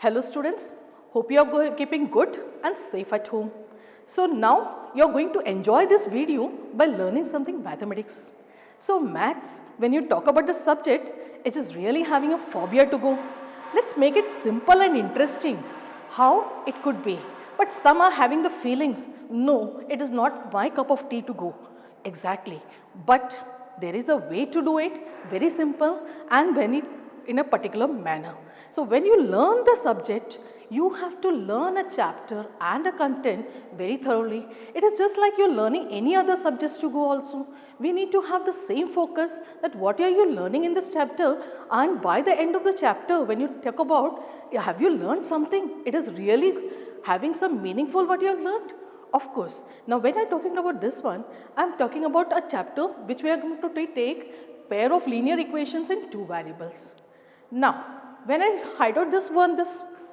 Hello students, hope you are keeping good and safe at home. So now you are going to enjoy this video by learning something mathematics. So maths, when you talk about the subject, it is really having a phobia to go. Let's make it simple and interesting how it could be. But some are having the feelings, no, it is not my cup of tea to go. Exactly. But there is a way to do it, very simple and very in a particular manner. So when you learn the subject, you have to learn a chapter and a content very thoroughly. It is just like you're learning any other subjects to go also. We need to have the same focus that what are you learning in this chapter, and by the end of the chapter when you talk about have you learned something, it is really having some meaningful what you have learned. Of course. Now when I am talking about this one, I am talking about a chapter which we are going to take pair of linear equations in two variables. Now when I hide out this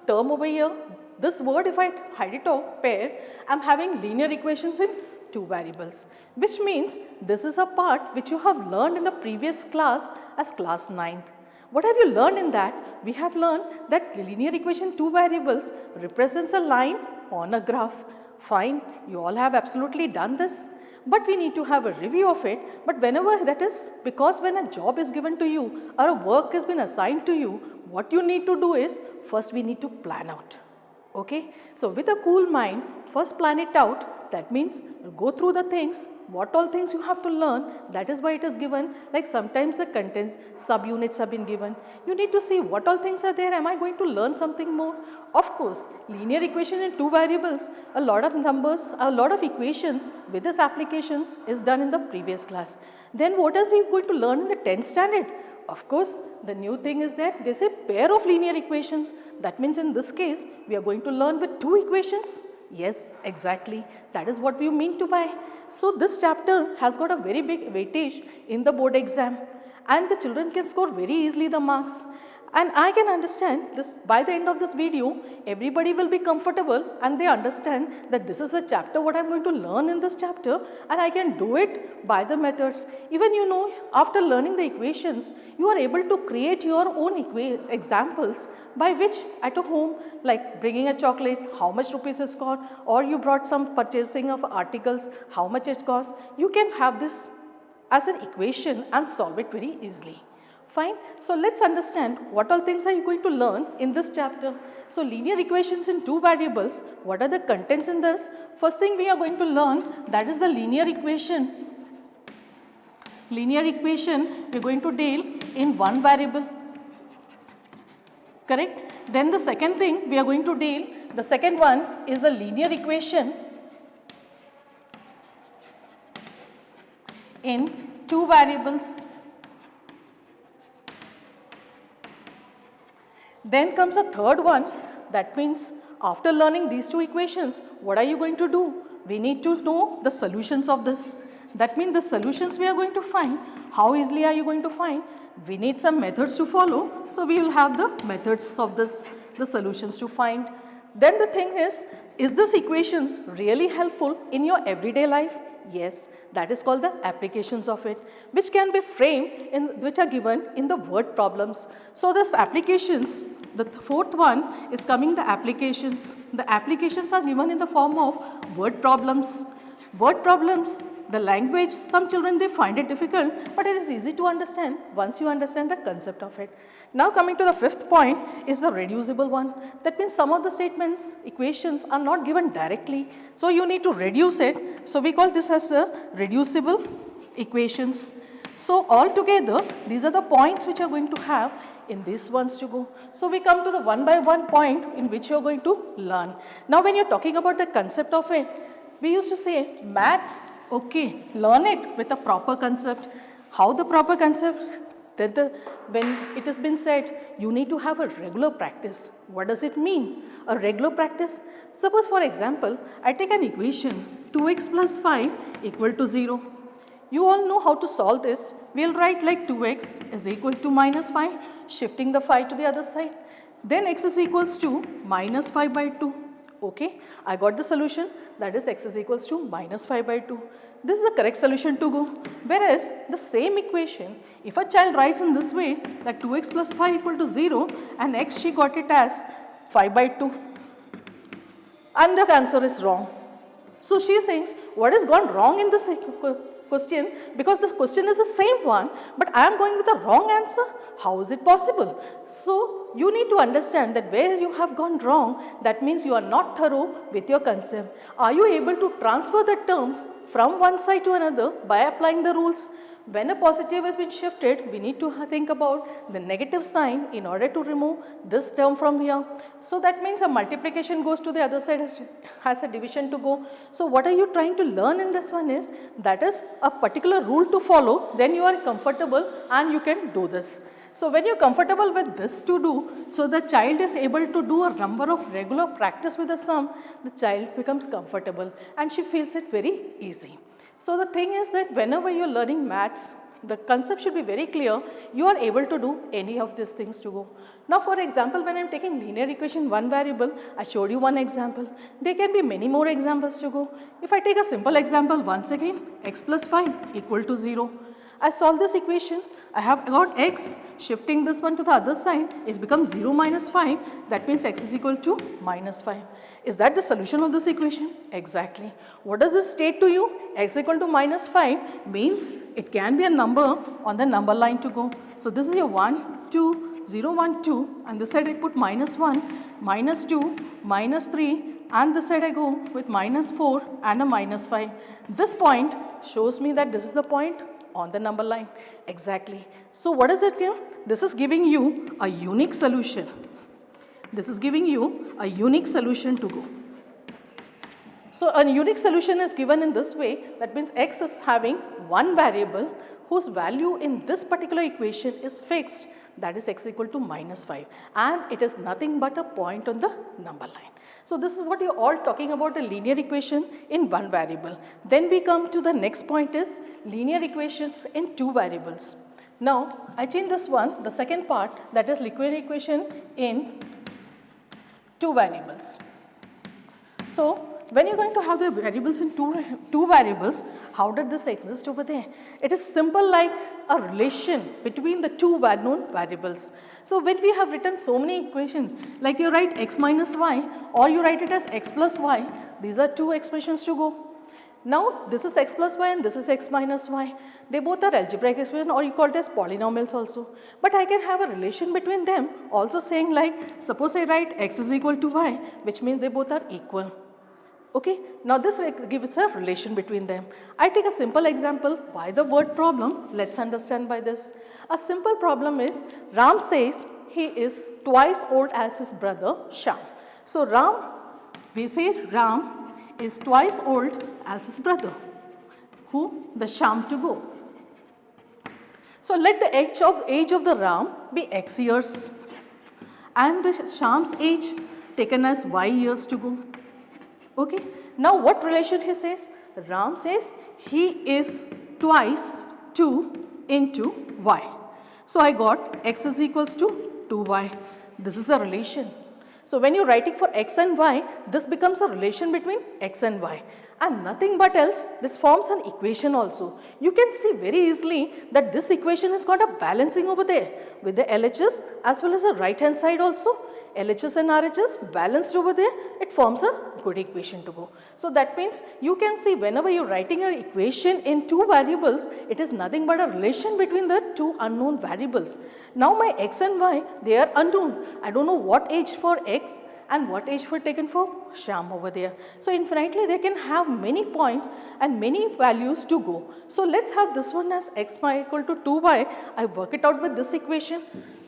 term over here, this word if I hide it out pair, I am having linear equations in two variables, which means this is a part which you have learned in the previous class as class 9th. What have you learned in that? We have learned that linear equation two variables represents a line on a graph. Fine, you all have absolutely done this, but we need to have a review of it. But whenever that is, because when a job is given to you or a work has been assigned to you, what you need to do is first we need to plan out. Okay, so with a cool mind, first plan it out. That means go through the things, what all things you have to learn. That is why it is given, like sometimes the contents, subunits have been given. You need to see what all things are there. Am I going to learn something more? Of course, linear equation in two variables, a lot of numbers, a lot of equations with this applications is done in the previous class. Then what is he going to learn in the 10th standard? Of course, the new thing is that there is a pair of linear equations. That means in this case, we are going to learn with two equations. Yes, exactly. That is what we mean to by. So this chapter has got a very big weightage in the board exam, and the children can score very easily the marks. And I can understand this by the end of this video, everybody will be comfortable and they understand that this is a chapter what I am going to learn in this chapter, and I can do it by the methods. Even you know, after learning the equations, you are able to create your own examples by which at a home, like bringing a chocolates, how much rupees is cost, or you brought some purchasing of articles, how much it costs. You can have this as an equation and solve it very easily. Fine. So let's understand what all things are you going to learn in this chapter. So linear equations in two variables, what are the contents in this? First thing we are going to learn, that is the linear equation. Linear equation we are going to deal in one variable. Correct? Then the second thing we are going to deal, the second one is the linear equation in two variables. Then comes a third one, that means after learning these two equations, what are you going to do? We need to know the solutions of this. That means the solutions we are going to find. How easily are you going to find? We need some methods to follow. So we will have the methods of this, the solutions to find. Then the thing is this equations really helpful in your everyday life? Yes, that is called the applications of it, which can be framed in, which are given in the word problems. So this applications, the fourth one is coming the applications. The applications are given in the form of word problems. Word problems, the language, some children they find it difficult, but it is easy to understand once you understand the concept of it. Now coming to the fifth point is the reducible one. That means some of the statements, equations are not given directly. So you need to reduce it. So we call this as the reducible equations. So altogether, these are the points which are going to have in these ones to go. So we come to the one by one point in which you are going to learn. Now when you are talking about the concept of it, we used to say maths, okay, learn it with a proper concept. How the proper concept? That when it has been said, you need to have a regular practice. What does it mean? A regular practice? Suppose for example, I take an equation 2x plus 5 equal to 0. You all know how to solve this. We will write like 2x is equal to minus 5, shifting the 5 to the other side. Then x is equals to minus 5 by 2. Okay, I got the solution, that is x is equals to minus 5 by 2. This is the correct solution to go. Whereas the same equation, if a child writes in this way that 2x plus 5 equal to 0 and x she got it as 5 by 2, and the answer is wrong. So she thinks, what has gone wrong in this question, because this question is the same one, but I am going with the wrong answer. How is it possible? So you need to understand that where you have gone wrong, that means you are not thorough with your concept. Are you able to transfer the terms from one side to another by applying the rules? When a positive has been shifted, we need to think about the negative sign in order to remove this term from here. So that means a multiplication goes to the other side, has a division to go. So what are you trying to learn in this one is, that is a particular rule to follow, then you are comfortable and you can do this. So when you are comfortable with this to do, so the child is able to do a number of regular practice with the sum, the child becomes comfortable and she feels it very easy. So the thing is that whenever you are learning maths, the concept should be very clear, you are able to do any of these things to go. Now for example, when I am taking linear equation one variable, I showed you one example. There can be many more examples to go. If I take a simple example once again, x plus 5 equal to 0. I solve this equation, I have got x, shifting this one to the other side, it becomes 0 minus 5, that means x is equal to minus 5. Is that the solution of this equation? Exactly. What does this state to you? X equal to minus 5 means it can be a number on the number line to go. So this is your 1, 2, 0, 1, 2, and this side I put minus 1, minus 2, minus 3, and this side I go with minus 4 and a minus 5. This point shows me that this is the point on the number line. Exactly. So what does it give? This is giving you a unique solution. This is giving you a unique solution to go. So a unique solution is given in this way, that means x is having one variable whose value in this particular equation is fixed, that is x equal to minus 5, and it is nothing but a point on the number line. So this is what you are all talking about, a linear equation in one variable. Then we come to the next point is linear equations in two variables. Now I change this one, the second part, that is linear equation in two variables. So when you are going to have the variables in two variables, how did this exist over there? It is simple like a relation between the two known variables. So when we have written so many equations, like you write x minus y or you write it as x plus y, these are two expressions to go. Now this is x plus y and this is x minus y. They both are algebraic expression, or you call it as polynomials also. But I can have a relation between them also saying like, suppose I write x is equal to y, which means they both are equal. Okay, now this gives a relation between them. I take a simple example. Why the word problem? Let's understand by this. A simple problem is, Ram says he is twice old as his brother Shyam. So we say Ram is twice old as his brother. Who? The Shyam to go. So let the age of the Ram be x years and the Shyam's age taken as y years to go. Okay. Now what relation he says? Ram says he is twice 2 into y. So I got x is equals to 2y. This is a relation. So when you are writing for x and y, this becomes a relation between x and y, and nothing but else, this forms an equation also. You can see very easily that this equation has got a balancing over there with the LHS as well as the right hand side also. LHS and RHS balanced over there, it forms a good equation to go. So that means you can see whenever you are writing an equation in two variables, it is nothing but a relation between the two unknown variables. Now my x and y, they are unknown. I don't know what age for x and what age for taken for Shyam over there. So infinitely they can have many points and many values to go. So let's have this one as x y equal to 2y. I work it out with this equation.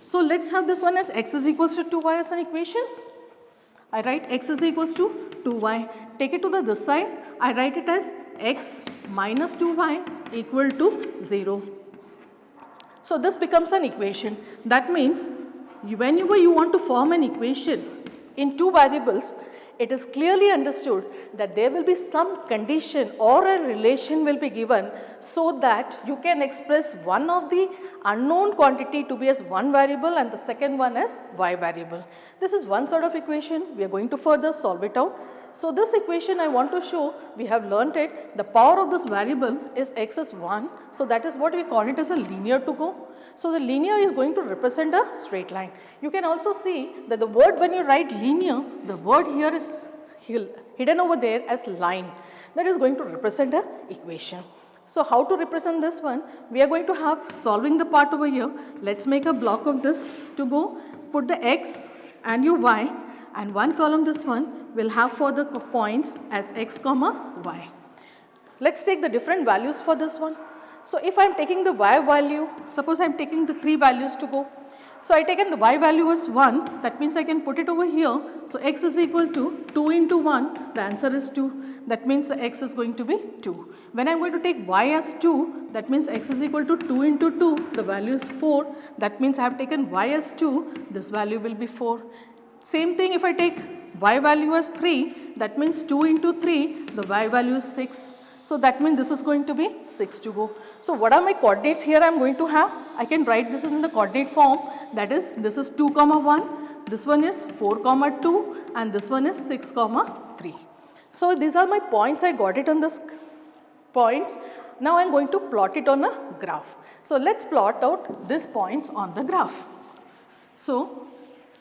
So let's have this one as x is equals to 2y as an equation. I write x is equals to 2y. Take it to the this side. I write it as x minus 2y equal to 0. So this becomes an equation. That means whenever you want to form an equation in two variables, it is clearly understood that there will be some condition or a relation will be given so that you can express one of the unknown quantity to be as one variable and the second one as y variable. This is one sort of equation. We are going to further solve it out. So this equation I want to show, we have learnt it, the power of this variable is x is 1. So that is what we call it as a linear to go. So the linear is going to represent a straight line. You can also see that the word when you write linear, the word here is hidden over there as line. That is going to represent a equation. So how to represent this one? We are going to have solving the part over here. Let's make a block of this to go. Put the x and your y, and one column this one will have for the points as x comma y. Let's take the different values for this one. So if I am taking the y value, suppose I am taking the 3 values to go. So I taken the y value as 1, that means I can put it over here. So x is equal to 2 into 1, the answer is 2. That means the x is going to be 2. When I am going to take y as 2, that means x is equal to 2 into 2, the value is 4. That means I have taken y as 2, this value will be 4. Same thing if I take y value as 3, that means 2 into 3, the y value is 6. So that means this is going to be 6 to go. So what are my coordinates here I am going to have? I can write this in the coordinate form, that is this is 2 comma 1, this one is 4 comma 2, and this one is 6 comma 3. So these are my points, I got it on this points. Now I am going to plot it on a graph. So let's plot out these points on the graph. So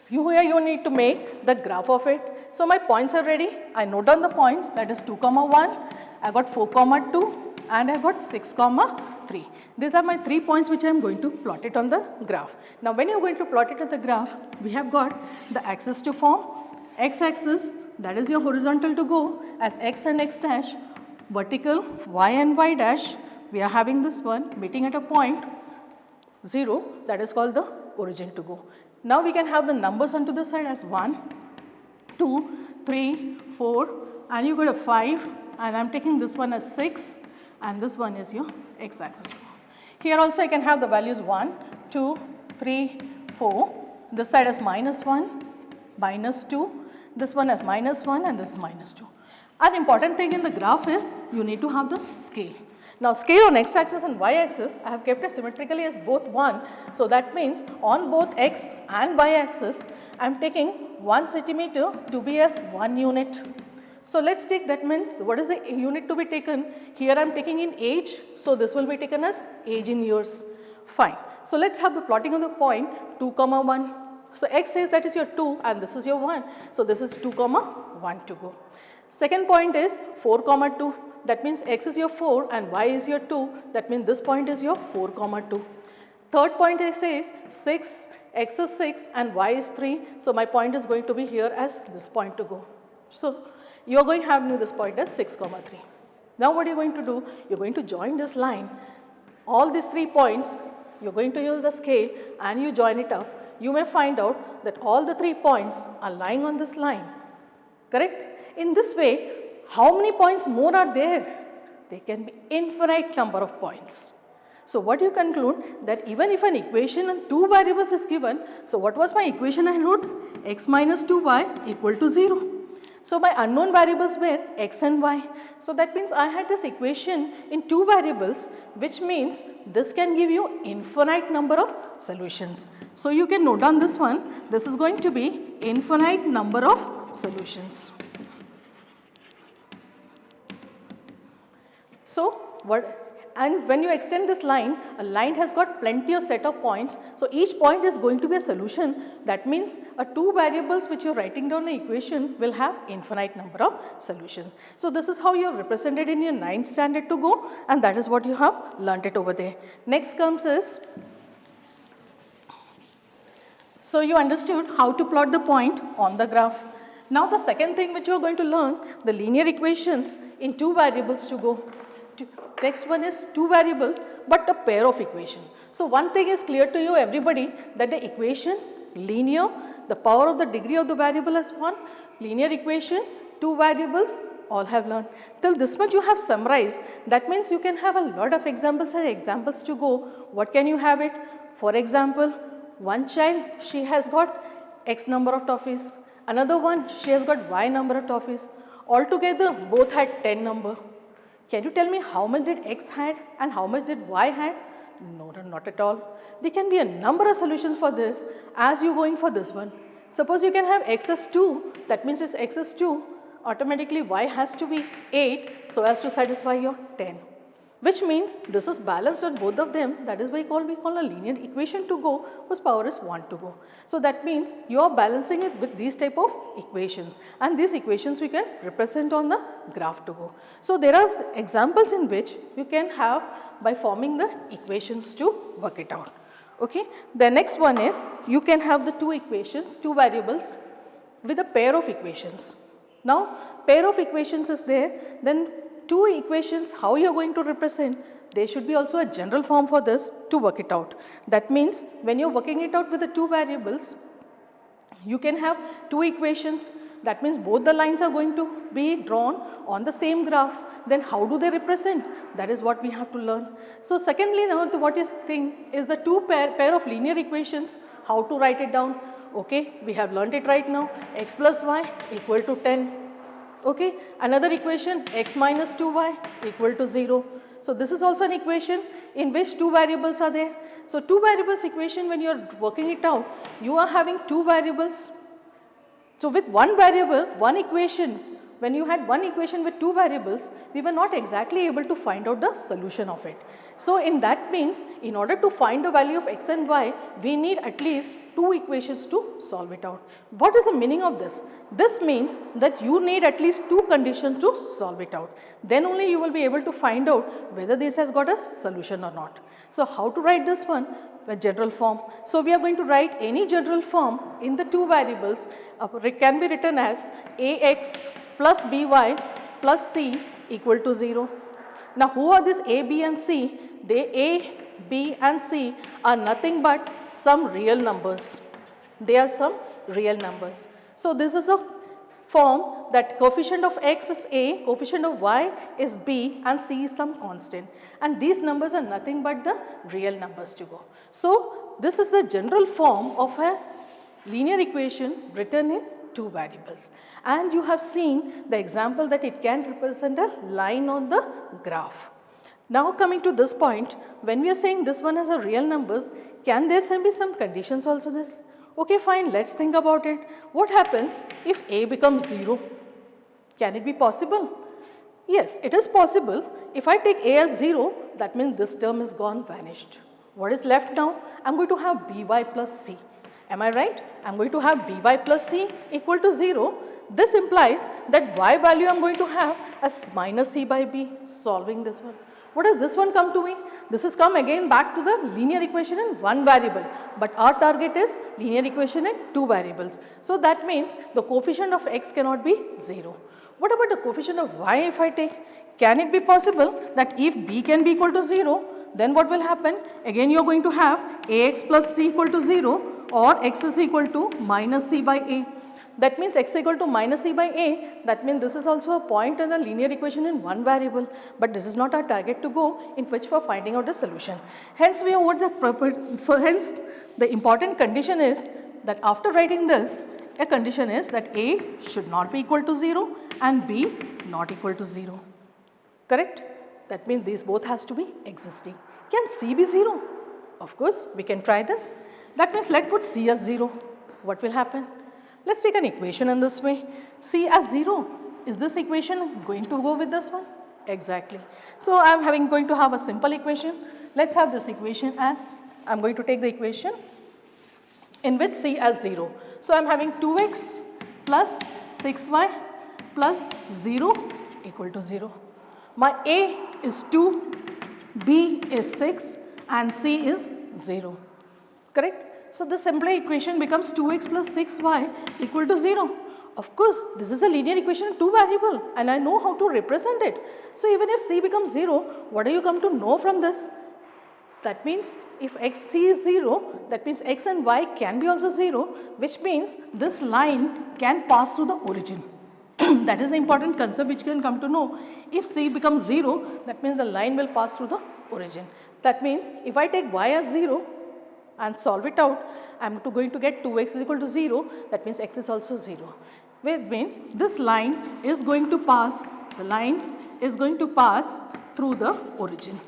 here you need to make the graph of it. So my points are ready. I note down the points, that is 2 comma 1, I got 4 comma 2, and I got 6 comma 3. These are my 3 points which I am going to plot it on the graph. Now when you are going to plot it on the graph, we have got the axis to form, x axis, that is your horizontal to go as x and x dash, vertical y and y dash, we are having this one meeting at a point 0, that is called the origin to go. Now we can have the numbers onto the side as 1, 2, 3, 4, and you got a 5, and I am taking this one as 6, and this one is your x axis. Here also I can have the values 1, 2, 3, 4, this side is minus 1, minus 2, this one as minus 1, and this is minus 2. An important thing in the graph is you need to have the scale. Now scale on x axis and y axis, I have kept it symmetrically as both 1. So that means on both x and y axis, I am taking 1 centimeter to be as 1 unit. So let's take that means what is the unit to be taken? Here I am taking in age, so this will be taken as age in years. Fine. So let's have the plotting of the point 2 comma 1. So x says that is your 2 and this is your 1. So this is 2 comma 1 to go. Second point is 4 comma 2. That means x is your 4 and y is your 2. That means this point is your 4 comma 2. Third point it says 6, x is 6 and y is 3. So my point is going to be here as this point to go. So you are going to have this point as 6 comma 3. Now what you are going to do? You are going to join this line. All these 3 points, you are going to use the scale and you join it up. You may find out that all the 3 points are lying on this line. Correct? In this way, how many points more are there? There can be infinite number of points. So what you conclude that even if an equation and 2 variables is given, so what was my equation I wrote? X minus 2y equal to 0. So my unknown variables were x and y. So that means I had this equation in 2 variables, which means this can give you infinite number of solutions. So you can note down this one. This is going to be infinite number of solutions. So and when you extend this line, a line has got plenty of set of points. So each point is going to be a solution. That means a 2 variables which you are writing down the equation will have infinite number of solutions. So this is how you have represented in your 9th standard to go, and that is what you have learnt it over there. Next comes is, so you understood how to plot the point on the graph. Now the second thing which you are going to learn, the linear equations in 2 variables to go. Next one is 2 variables but a pair of equation. So one thing is clear to you everybody that the equation linear, the power of the degree of the variable is 1, linear equation 2 variables, all have learned. Till this much you have summarized. That means you can have a lot of examples and examples to go. What can you have it? For example, one child, she has got x number of toffees. Another one, she has got y number of toffees. Altogether both had 10 number. Can you tell me how much did x had and how much did y had? No, not at all. There can be a number of solutions for this. As you going for this one, suppose you can have x as 2, that means it's x is 2, automatically y has to be 8 so as to satisfy your 10. Which means this is balanced on both of them, that is why we call a linear equation to go whose power is 1 to go. So that means you are balancing it with these type of equations, and these equations we can represent on the graph to go. So there are examples in which you can have by forming the equations to work it out. Okay. The next one is you can have the two equations, two variables with a pair of equations. Now pair of equations is there, then two equations, how you are going to represent, there should be also a general form for this to work it out. That means when you are working it out with the two variables, you can have two equations, that means both the lines are going to be drawn on the same graph. Then how do they represent? That is what we have to learn. So secondly, now what is thing is the two pair of linear equations, how to write it down. Okay, we have learned it right now, x plus y equal to 10. Okay, another equation x minus 2y equal to 0. So this is also an equation in which two variables are there. So two variables equation, when you are working it out, you are having two variables. So with one variable, one equation, when you had one equation with two variables, we were not exactly able to find out the solution of it. So in that means, in order to find the value of x and y, we need at least two equations to solve it out. What is the meaning of this? This means that you need at least two conditions to solve it out. Then only you will be able to find out whether this has got a solution or not. So how to write this one? A general form. So we are going to write any general form in the two variables. It can be written as ax plus by plus c equal to 0. Now who are these a, b and c? They a, b and c are nothing but some real numbers. They are some real numbers. So this is a form that coefficient of x is a, coefficient of y is b and c is some constant, and these numbers are nothing but the real numbers to go. So this is the general form of a linear equation written in two variables, and you have seen the example that it can represent a line on the graph. Now coming to this point, when we are saying this one has a real numbers, can there be some conditions also this? Okay, fine, let's think about it. What happens if a becomes 0? Can it be possible? Yes, it is possible. If I take a as 0, that means this term is gone, vanished. What is left now? I am going to have by plus c. Am I right? I am going to have by plus c equal to 0. This implies that y value I am going to have as minus c by b, solving this one. What does this one come to me? This is come again back to the linear equation in one variable, but our target is linear equation in two variables. So that means the coefficient of x cannot be 0. What about the coefficient of y if I take? Can it be possible that if b can be equal to 0, then what will happen? Again you are going to have ax plus c equal to 0 or x is equal to minus c by a. That means x equal to minus c by a, that means this is also a point in a linear equation in one variable, but this is not our target to go in which for finding out the solution. Hence we have what hence the important condition is that after writing this, a condition is that a should not be equal to 0 and b not equal to 0. Correct? That means these both has to be existing. Can c be 0? Of course, we can try this. That means let's put c as 0. What will happen? Let's take an equation in this way. C as 0. Is this equation going to go with this one? Exactly. So I am going to have a simple equation. Let's have this equation as, I am going to take the equation in which c as 0. So I am having 2x plus 6y plus 0 equal to 0. My a is 2, b is 6 and c is 0. Correct? So this simple equation becomes 2x plus 6y equal to 0. Of course, this is a linear equation in two variable and I know how to represent it. So even if c becomes 0, what do you come to know from this? That means if c is 0, that means x and y can be also 0, which means this line can pass through the origin. That is the important concept which you can come to know. If c becomes 0, that means the line will pass through the origin. That means if I take y as 0, and solve it out, I am going to get 2x is equal to 0, that means x is also 0. Which means this line is going to pass, the line is going to pass through the origin.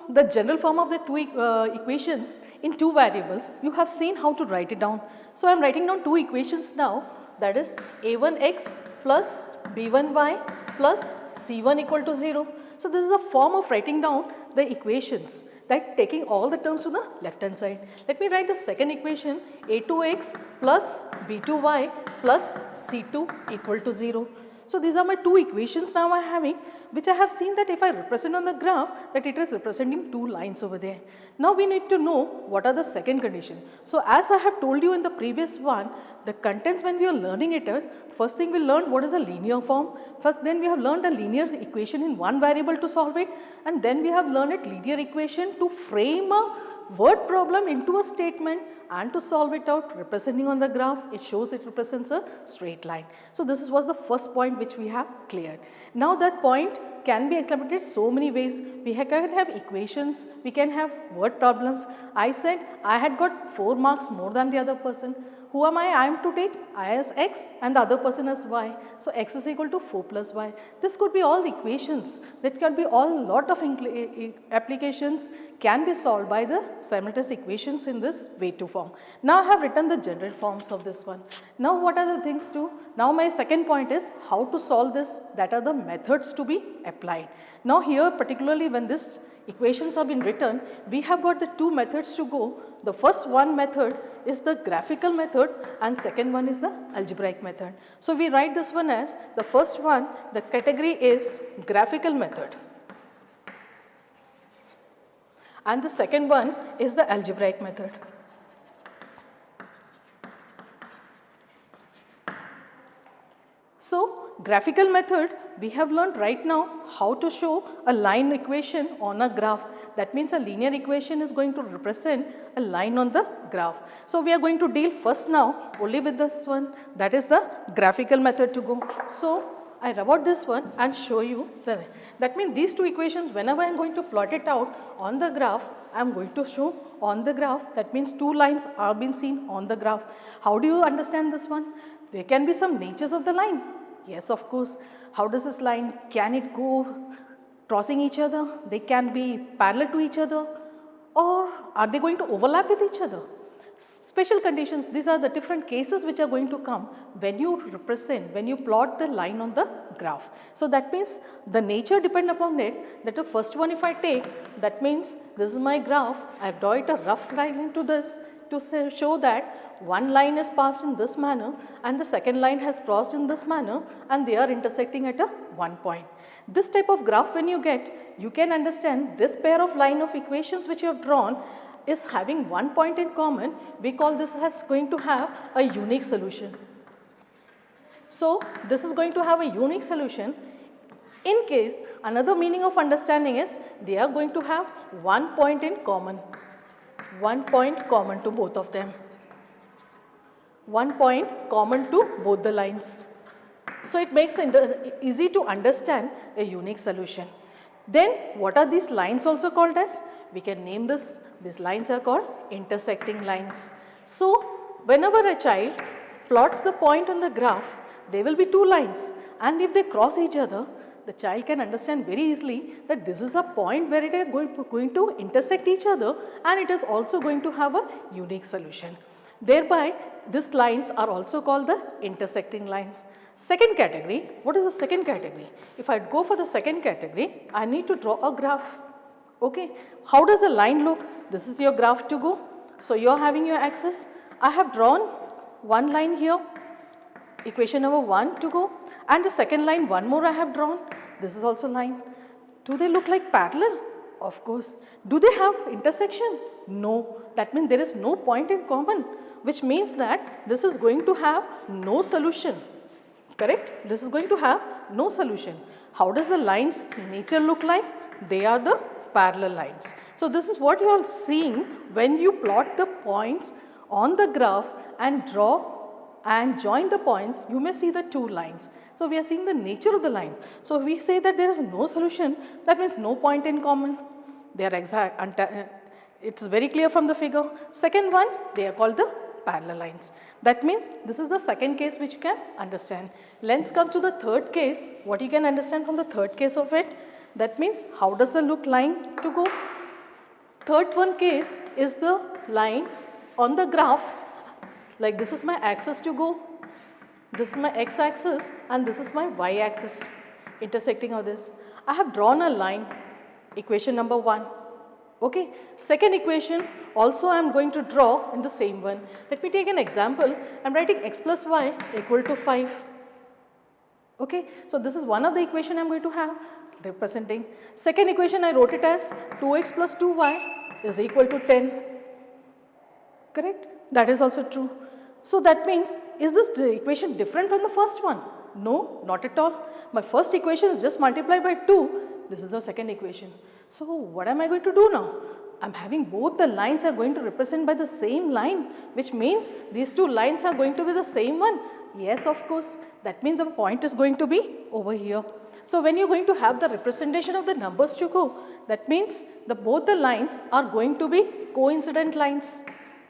the general form of the two equations in two variables, you have seen how to write it down. So I am writing down two equations now, that is a1x plus b1y plus c1 equal to 0. So this is a form of writing down the equations, that taking all the terms to the left hand side. Let me write the second equation, a2x plus b2y plus c2 equal to 0. So these are my two equations now I am having, which I have seen that if I represent on the graph, that it is representing two lines over there. Now we need to know what are the second condition. So as I have told you in the previous one, the contents when we are learning it is, first thing we learned what is a linear form. First then we have learned a linear equation in one variable to solve it, and then we have learned a linear equation to frame a word problem into a statement and to solve it out representing on the graph, it shows it represents a straight line. So this was the first point which we have cleared. Now that point can be implemented so many ways. We can have equations, we can have word problems. I said I had got 4 marks more than the other person. Who am I? I am to take I as x and the other person as y. So x is equal to 4 plus y. This could be all equations. That can be all lot of applications can be solved by the simultaneous equations in this way 2 form. Now I have written the general forms of this one. Now what are the things to? Now my second point is how to solve this, that are the methods to be applied. Now here particularly when this equations have been written, we have got the two methods to go. The first one method is the graphical method and second one is the algebraic method. So we write this one as the first one, the category is graphical method and the second one is the algebraic method. So graphical method, we have learned right now how to show a line equation on a graph. That means a linear equation is going to represent a line on the graph. So we are going to deal first now only with this one, that is the graphical method to go. So I rub out this one and show you that means these two equations, whenever I am going to plot it out on the graph, I am going to show on the graph. That means two lines are being seen on the graph. How do you understand this one? There can be some natures of the line. Yes, of course. How does this line, can it go crossing each other? They can be parallel to each other, or are they going to overlap with each other? Special conditions, these are the different cases which are going to come when you represent, when you plot the line on the graph. So that means the nature depend upon it, that the first one if I take, that means this is my graph, I draw it a rough line into this to show that one line is passed in this manner and the second line has crossed in this manner and they are intersecting at a one point. This type of graph when you get, you can understand this pair of line of equations which you have drawn is having one point in common. We call this as going to have a unique solution. So this is going to have a unique solution. In case another meaning of understanding is they are going to have one point in common, one point common to both of them. One point common to both the lines. So it makes it easy to understand a unique solution. Then what are these lines also called as? We can name this, these lines are called intersecting lines. So whenever a child plots the point on the graph, there will be two lines, and if they cross each other, the child can understand very easily that this is a point where it is going to intersect each other and it is also going to have a unique solution. Thereby, these lines are also called the intersecting lines. Second category, what is the second category? If I go for the second category, I need to draw a graph. Okay, how does the line look? This is your graph to go. So you are having your axis. I have drawn one line here, equation number 1 to go, and the second line one more I have drawn. This is also line. Do they look like parallel? Of course. Do they have intersection? No. That means there is no point in common, which means that this is going to have no solution. Correct? This is going to have no solution. How does the lines nature look like? They are the parallel lines. So this is what you are seeing when you plot the points on the graph and draw and join the points, you may see the two lines. So we are seeing the nature of the line. So we say that there is no solution, that means no point in common. They are exact, it's very clear from the figure. Second one, they are called the parallel lines. That means this is the second case which you can understand. Let's come to the third case. What you can understand from the third case of it? That means how does the look line to go? third one case is the line on the graph, like this is my axis to go, this is my x-axis and this is my y-axis intersecting of this. I have drawn a line, equation number 1. Okay. Second equation also I am going to draw in the same one. Let me take an example. I am writing x plus y equal to 5. Okay. So, this is one of the equation I am going to have representing. Second equation I wrote it as 2x plus 2y is equal to 10. Correct? That is also true. So, that means is this equation different from the first one? No, not at all. My first equation is just multiplied by 2. This is the second equation. So, what am I going to do now? I am having both the lines are going to represent by the same line, which means these two lines are going to be the same one. Yes, of course. That means the point is going to be over here. So, when you are going to have the representation of the numbers to go, that means both the lines are going to be coincident lines.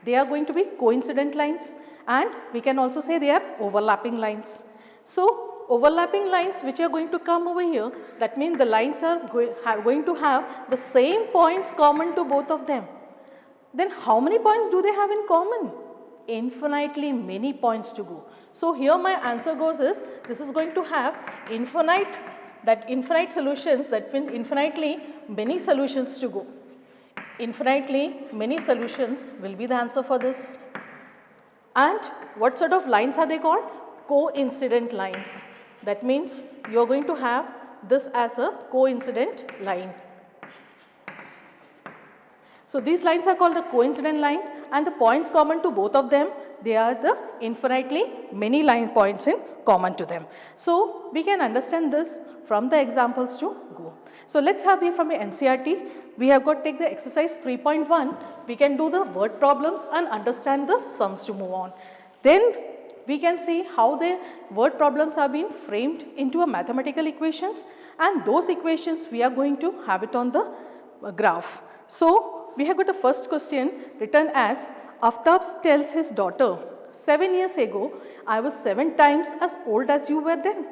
They are going to be coincident lines, and we can also say they are overlapping lines. So, overlapping lines which are going to come over here, that means the lines are going to have the same points common to both of them. Then how many points do they have in common? Infinitely many points to go. So, here my answer goes is this is going to have infinite solutions, that means infinitely many solutions to go. Infinitely many solutions will be the answer for this. And what sort of lines are they called? Coincident lines. That means you are going to have this as a coincident line. So, these lines are called the coincident line, and the points common to both of them, they are the infinitely many line points in common to them. So, we can understand this from the examples to go. So, let us have here from the NCERT, we have got to take the exercise 3.1, we can do the word problems and understand the sums to move on. Then we can see how the word problems are being framed into a mathematical equations, and those equations we are going to have it on the graph. So, we have got a first question written as Aftab tells his daughter, 7 years ago I was 7 times as old as you were then.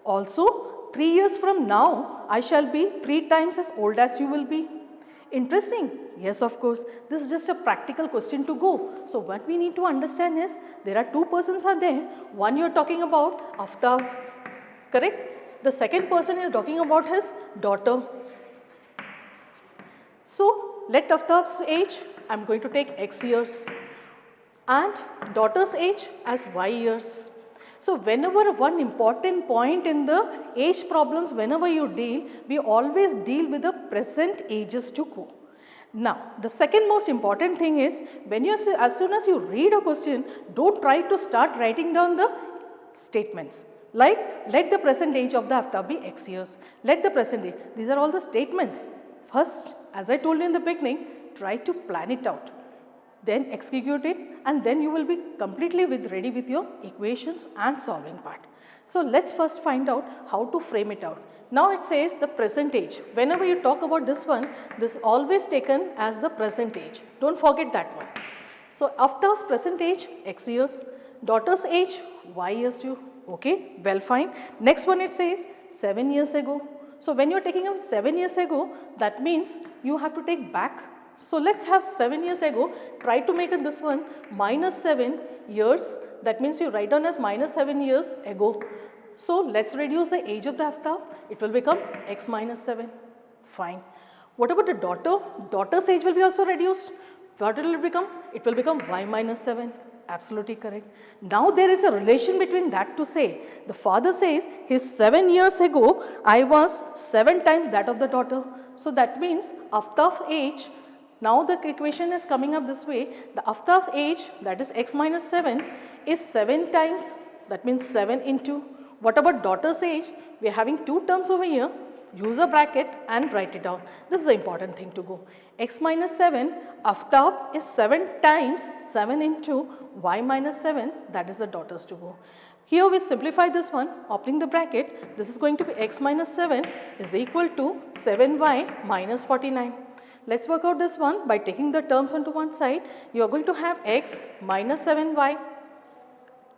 Also 3 years from now I shall be 3 times as old as you will be. Interesting? Yes, of course. This is just a practical question to go. So, what we need to understand is there are two persons are there. One you are talking about Aftab, correct? The second person is talking about his daughter. So, let Aftab's age, I am going to take x years, and daughter's age as y years. So, whenever one important point in the age problems, whenever you deal, we always deal with the present ages to go. Now, the second most important thing is when you as soon as you read a question, don't try to start writing down the statements. Like, let the present age of the Aftab be x years, let the present age, these are all the statements. First, as I told you in the beginning, try to plan it out, then execute it, and then you will be completely ready with your equations and solving part. So, let us first find out how to frame it out. Now, it says the present age. Whenever you talk about this one, this is always taken as the present age. Do not forget that one. So, Aftab's present age x years, daughter's age y years too. Okay, well fine. Next one it says 7 years ago. So, when you are taking up 7 years ago, that means you have to take back. So, let us have 7 years ago, try to make it this one minus 7 years, that means you write down as minus 7 years ago. So, let us reduce the age of the Aftab, it will become x minus 7, fine. What about the daughter? Daughter's age will be also reduced. What will it become? It will become y minus 7, absolutely correct. Now, there is a relation between that to say, the father says his 7 years ago, I was 7 times that of the daughter. So, that means Aftab's age, now the equation is coming up this way, the Aftab's age, that is x minus 7 is 7 times, that means 7 into. What about daughter's age? We are having two terms over here, use a bracket and write it down. This is the important thing to go. X minus 7, Aftab is 7 times 7 into y minus 7, that is the daughter's to go. Here we simplify this one, opening the bracket, this is going to be x minus 7 is equal to 7y minus 49. Let us work out this one by taking the terms onto one side. You are going to have x minus 7y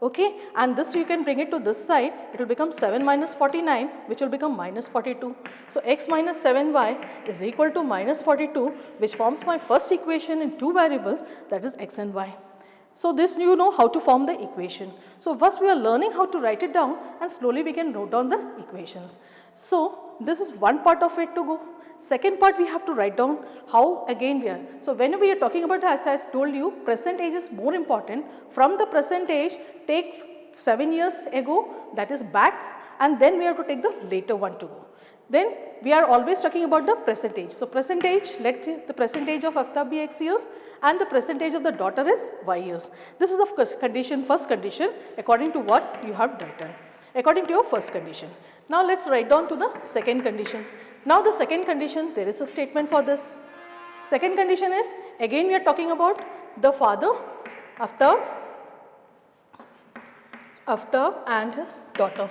Okay, and this you can bring it to this side, it will become 7 minus 49, which will become minus 42. So x minus 7y is equal to minus 42, which forms my first equation in two variables, that is x and y. So this you know how to form the equation. So first we are learning how to write it down, and slowly we can note down the equations. So this is one part of it to go. Second part we have to write down how again we are. So when we are talking about, as I told you, present age is more important. From the present age, take 7 years ago, that is back, and then we have to take the later one to go. Then we are always talking about the present age. So present age, let the present age of Aftab be x years and the present age of the daughter is y years. This is the condition, first condition according to what you have written, according to your first condition. Now let's write down to the second condition. Now the second condition, there is a statement for this. Second condition is, again we are talking about the father, Aftab and his daughter.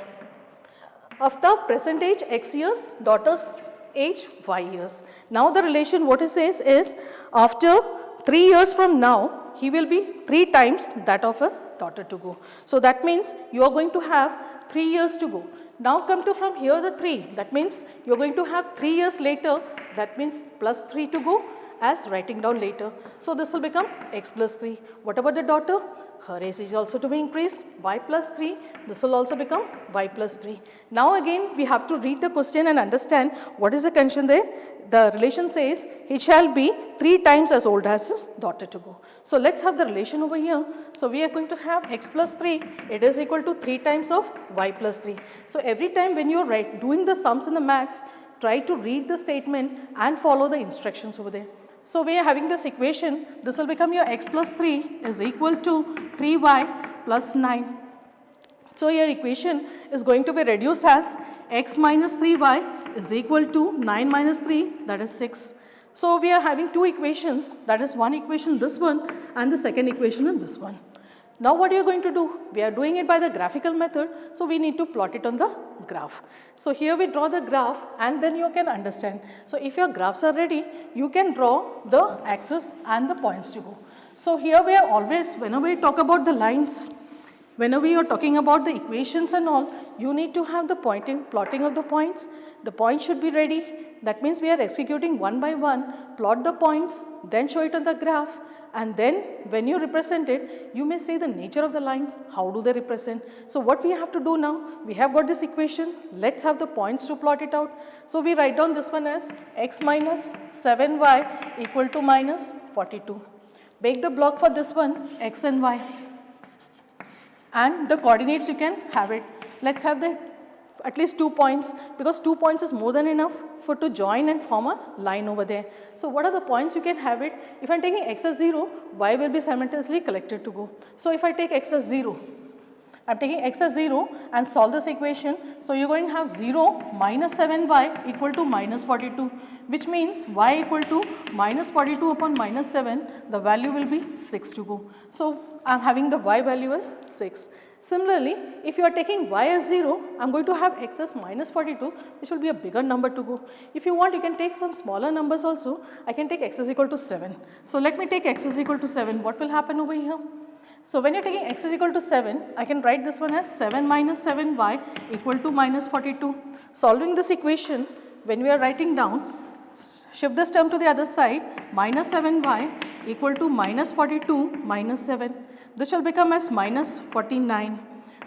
Aftab present age x years, daughter's age y years. Now the relation what it says is, after 3 years from now, he will be 3 times that of his daughter to go. So that means you are going to have 3 years to go. Now come to from here the 3, that means you are going to have 3 years later, that means plus 3 to go as writing down later. So this will become x plus 3. What about the daughter? Her age is also to be increased, y plus 3, this will also become y plus 3. Now again we have to read the question and understand what is the condition there. The relation says he shall be 3 times as old as his daughter to go. So let's have the relation over here. So we are going to have x plus 3, it is equal to 3 times of y plus 3. So every time when you are doing the sums in the maths, try to read the statement and follow the instructions over there. So we are having this equation, this will become your x plus 3 is equal to 3y plus 9. So your equation is going to be reduced as x minus 3y is equal to 9 minus 3, that is 6. So we are having two equations, that is one equation this one and the second equation in this one. Now what are you going to do? We are doing it by the graphical method, so we need to plot it on the graph. So here we draw the graph and then you can understand. So if your graphs are ready, you can draw the axis and the points to go. So here we are always, whenever we talk about the lines, whenever you are talking about the equations and all, you need to have the plotting of the points. The points should be ready. That means we are executing one by one, plot the points, then show it on the graph. And then when you represent it, you may say the nature of the lines, how do they represent. So what we have to do now, we have got this equation, let's have the points to plot it out. So we write down this one as x minus 7y equal to minus 42. Make the block for this one, x and y. And the coordinates you can have it. Let's have the at least 2 points, because 2 points is more than enough for to join and form a line over there. So what are the points you can have it? If I am taking x as 0, y will be simultaneously collected to go. So if I take x as 0, I am taking x as 0 and solve this equation. So you are going to have 0 minus 7y equal to minus 42, which means y equal to minus 42 upon minus 7, the value will be 6 to go. So I am having the y value as 6. Similarly, if you are taking y as 0, I am going to have x as minus 42, which will be a bigger number to go. If you want, you can take some smaller numbers also. I can take x is equal to 7. So let me take x is equal to 7. What will happen over here? So when you are taking x is equal to 7, I can write this one as 7 minus 7y equal to minus 42. Solving this equation, when we are writing down, shift this term to the other side, minus 7y equal to minus 42 minus 7. This will become as minus 49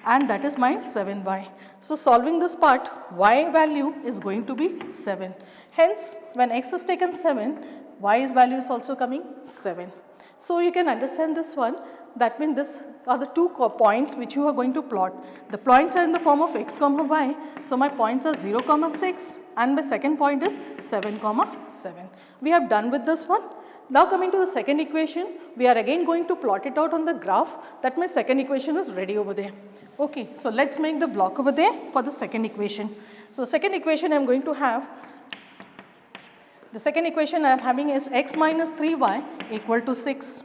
and that is my 7y. So solving this part, y value is going to be 7. Hence, when x is taken 7, y's value is also coming 7. So you can understand this one. That means these are the 2 points which you are going to plot. The points are in the form of x comma y. So my points are 0 comma 6 and my second point is 7 comma 7. We have done with this one. Now coming to the second equation, we are again going to plot it out on the graph. That my second equation is ready over there. Okay, so let's make the block over there for the second equation. So second equation I am going to have, the second equation I am having is x minus 3y equal to 6.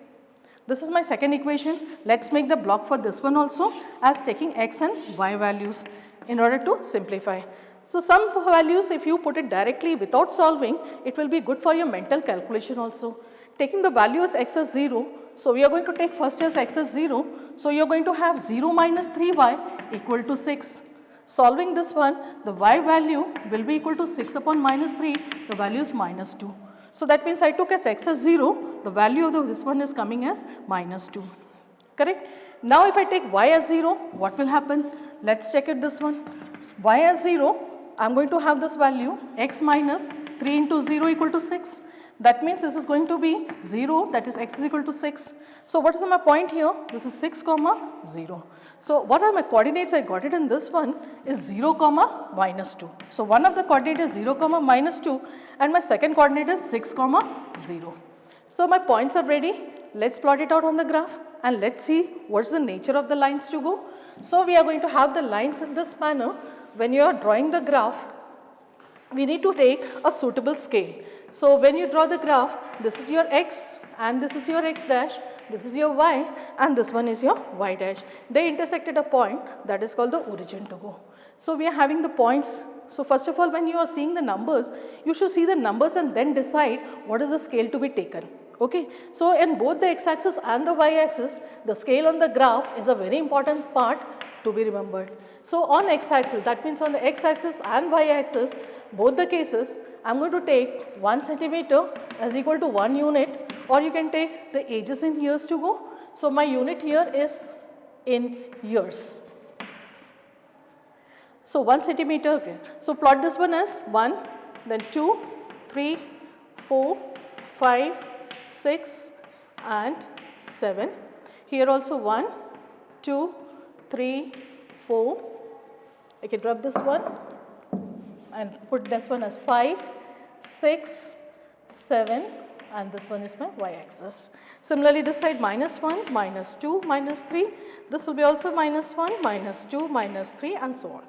This is my second equation. Let's make the block for this one also as taking x and y values in order to simplify. So some values, if you put it directly without solving, it will be good for your mental calculation also. Taking the value as x as 0, So we are going to take first as x as 0. So you are going to have 0 minus 3y equal to 6. Solving this one, the y value will be equal to 6 upon minus 3, the value is minus 2. So that means I took as x as 0, the value of this one is coming as minus 2, correct. Now if I take y as 0, what will happen? Let's check it this one. Y as 0, I am going to have this value x minus 3 into 0 equal to 6. That means this is going to be 0, that is x is equal to 6. So what is my point here? This is 6 comma 0. So what are my coordinates? I got it in this one is 0 comma minus 2. So one of the coordinate is 0 comma minus 2 and my second coordinate is 6 comma 0. So my points are ready. Let's plot it out on the graph and let's see what's the nature of the lines to go. So we are going to have the lines in this manner. When you are drawing the graph, we need to take a suitable scale. So when you draw the graph, this is your x and this is your x dash, this is your y and this one is your y dash. They intersect at a point that is called the origin to go. So we are having the points. So first of all, when you are seeing the numbers, you should see the numbers and then decide what is the scale to be taken. Okay. So in both the x-axis and the y-axis, the scale on the graph is a very important part to be remembered. So on x-axis, that means on the x-axis and y-axis, both the cases, I am going to take 1 centimeter as equal to 1 unit, or you can take the ages in years to go. So my unit here is in years. So 1 centimeter, okay. So plot this one as 1, then 2, 3, 4, 5, 6 and 7. Here also 1, 2, 3, 4. I can drop this one and put this one as 5, 6, 7 and this one is my y-axis. Similarly this side -1, -2, -3, this will be also -1, -2, -3 and so on.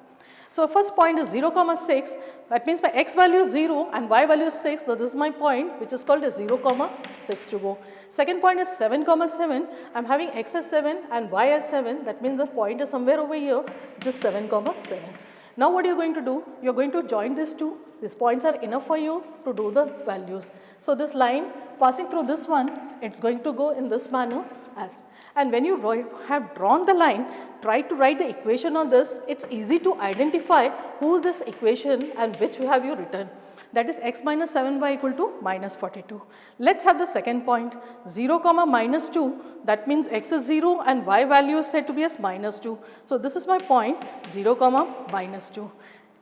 So first point is 0 comma 6, that means my x value is 0 and y value is 6, so this is my point which is called as 0 comma 6 to go. Second point is 7 comma 7, I am having x as 7 and y as 7, that means the point is somewhere over here, just 7 comma 7. Now what you are going to do? You are going to join these two. These points are enough for you to do the values. So this line passing through this one, it's going to go in this manner as. And when you have drawn the line, try to write the equation on this. It's easy to identify who this equation and which have you written. That is x minus 7y equal to minus 42. Let's have the second point 0 comma minus 2, that means x is 0 and y value is said to be as minus 2. So this is my point 0 comma minus 2.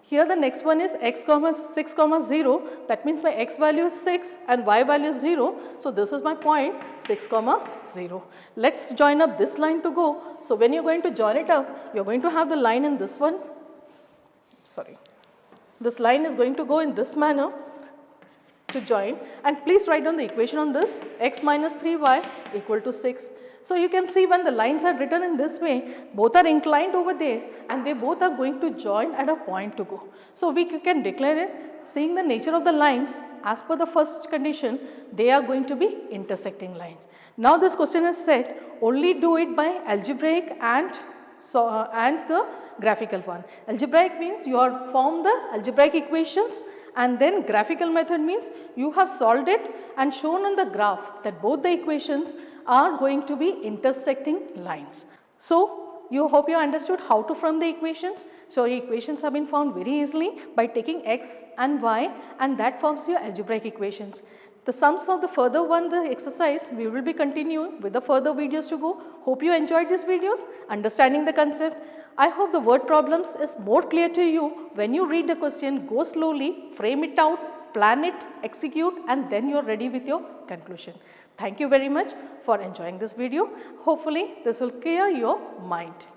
Here the next one is x comma 6 comma 0, that means my x value is 6 and y value is 0. So this is my point 6 comma 0. Let's join up this line to go. So when you are going to join it up, you are going to have the line in this one, this line is going to go in this manner to join, and please write down the equation on this, x minus 3y equal to 6. So you can see when the lines are written in this way, both are inclined over there and they both are going to join at a point to go. So we can declare it, seeing the nature of the lines as per the first condition, they are going to be intersecting lines. Now this question is said, only do it by algebraic and the graphical one. Algebraic means you have formed the algebraic equations, and then graphical method means you have solved it and shown on the graph that both the equations are going to be intersecting lines. So you hope you understood how to form the equations. So the equations have been found very easily by taking x and y, and that forms your algebraic equations. The sums of the further one, the exercise, we will be continuing with the further videos to go. Hope you enjoyed these videos, understanding the concept. I hope the word problems is more clear to you. When you read the question, go slowly, frame it out, plan it, execute, and then you are ready with your conclusion. Thank you very much for enjoying this video. Hopefully, this will clear your mind.